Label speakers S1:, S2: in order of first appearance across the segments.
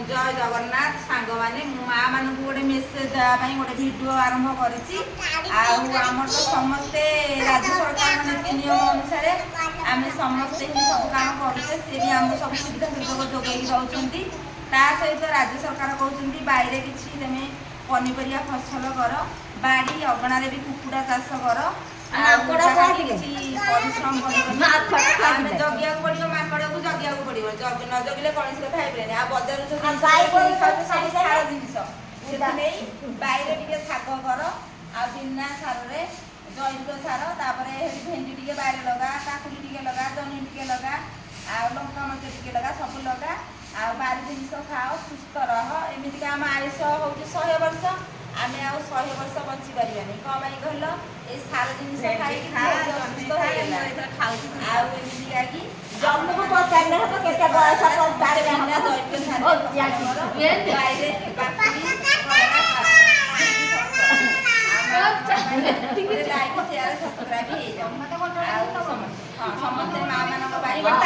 S1: जय जगन्नाथ सांग माने माँ मान गोटे मेसेज देवाई गोटे भिड आरंभ करी आम तो समस्ते राज्य सरकार नीति नियम अनुसार आम समस्ते ही सब काम करुचे सी भी आमको सब सुविधा सुजोग जोगे रोच ता सहित राज्य सरकार कहते बाहर किसी तुम पनीपरिया फसल कर बाड़ी अगणार भी कुकुड़ा चाष कर परिश्रम जगिया पड़ो माकड़ को जगिया पड़ो न जगिले कौन कथा है आ बजार सार जिन बाहर टे शाग कर आ बिना सार जैविक सार भेंडी टे बाहर लगा काकुड़ी टे लगा जनी टे लगा आ लंका मरीच टे लगा सब लगा आ बाहर जिन खाओ सुस्थ रह एमती आम आयुष हूँ 100 वर्ष आम आ 100 वर्ष बची पारानी कौन पाई कहल ये सार जिन समस्त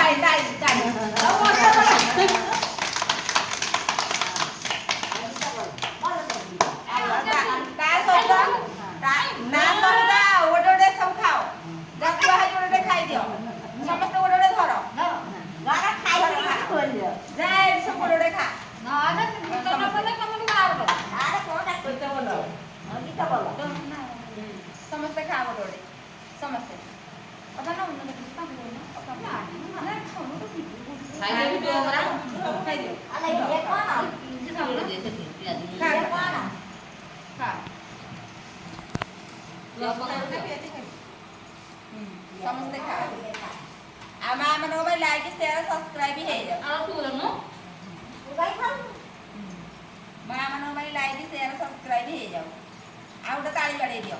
S1: माँ गोटे सब खाओ गोटे खाई दियो समस्त गोटे धर सब गोटे खा समस्ते खा गोटे समस्ते समस्ते खा आम लाइक शेयर सब्सक्राइब माँ मान लाइक शेयर सब्सक्राइब हो जाओ आ गोटे ताली बाड़े दियो